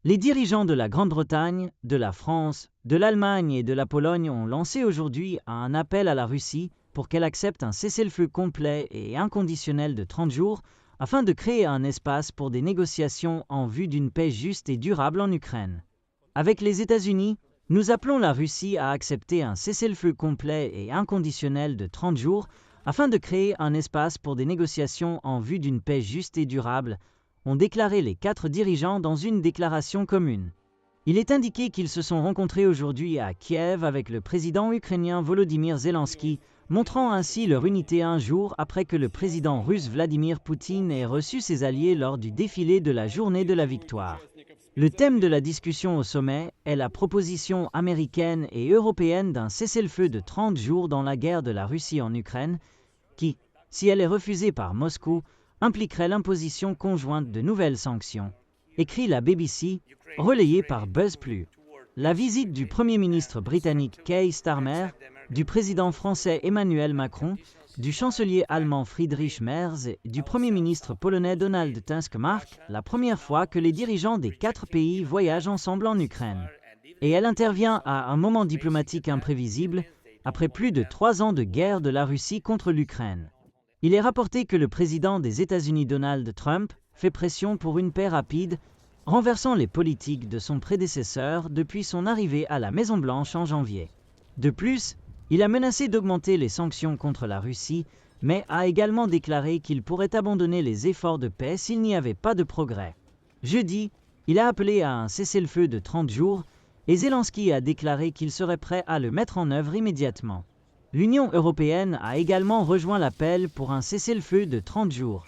Les dirigeants de la Grande-Bretagne, de la France, de l'Allemagne et de la Pologne ont lancé aujourd'hui un appel à la Russie pour qu'elle accepte un cessez-le-feu complet et inconditionnel de 30 jours afin de créer un espace pour des négociations en vue d'une paix juste et durable en Ukraine. Avec les États-Unis, nous appelons la Russie à accepter un cessez-le-feu complet et inconditionnel de 30 jours afin de créer un espace pour des négociations en vue d'une paix juste et durable, ont déclaré les 4 dirigeants dans une déclaration commune. Il est indiqué qu'ils se sont rencontrés aujourd'hui à Kiev avec le président ukrainien Volodymyr Zelensky, montrant ainsi leur unité un jour après que le président russe Vladimir Poutine ait reçu ses alliés lors du défilé de la Journée de la Victoire. Le thème de la discussion au sommet est la proposition américaine et européenne d'un cessez-le-feu de 30 jours dans la guerre de la Russie en Ukraine, qui, si elle est refusée par Moscou, impliquerait l'imposition conjointe de nouvelles sanctions, écrit la BBC, relayée par BuzzPlus. La visite du Premier ministre britannique Keir Starmer, du président français Emmanuel Macron, du chancelier allemand Friedrich Merz et du Premier ministre polonais Donald Tusk marque la première fois que les dirigeants des 4 pays voyagent ensemble en Ukraine. Et elle intervient à un moment diplomatique imprévisible, après plus de 3 ans de guerre de la Russie contre l'Ukraine. Il est rapporté que le président des États-Unis Donald Trump fait pression pour une paix rapide, renversant les politiques de son prédécesseur depuis son arrivée à la Maison-Blanche en janvier. De plus, il a menacé d'augmenter les sanctions contre la Russie, mais a également déclaré qu'il pourrait abandonner les efforts de paix s'il n'y avait pas de progrès. Jeudi, il a appelé à un cessez-le-feu de 30 jours et Zelensky a déclaré qu'il serait prêt à le mettre en œuvre immédiatement. L'Union européenne a également rejoint l'appel pour un cessez-le-feu de 30 jours.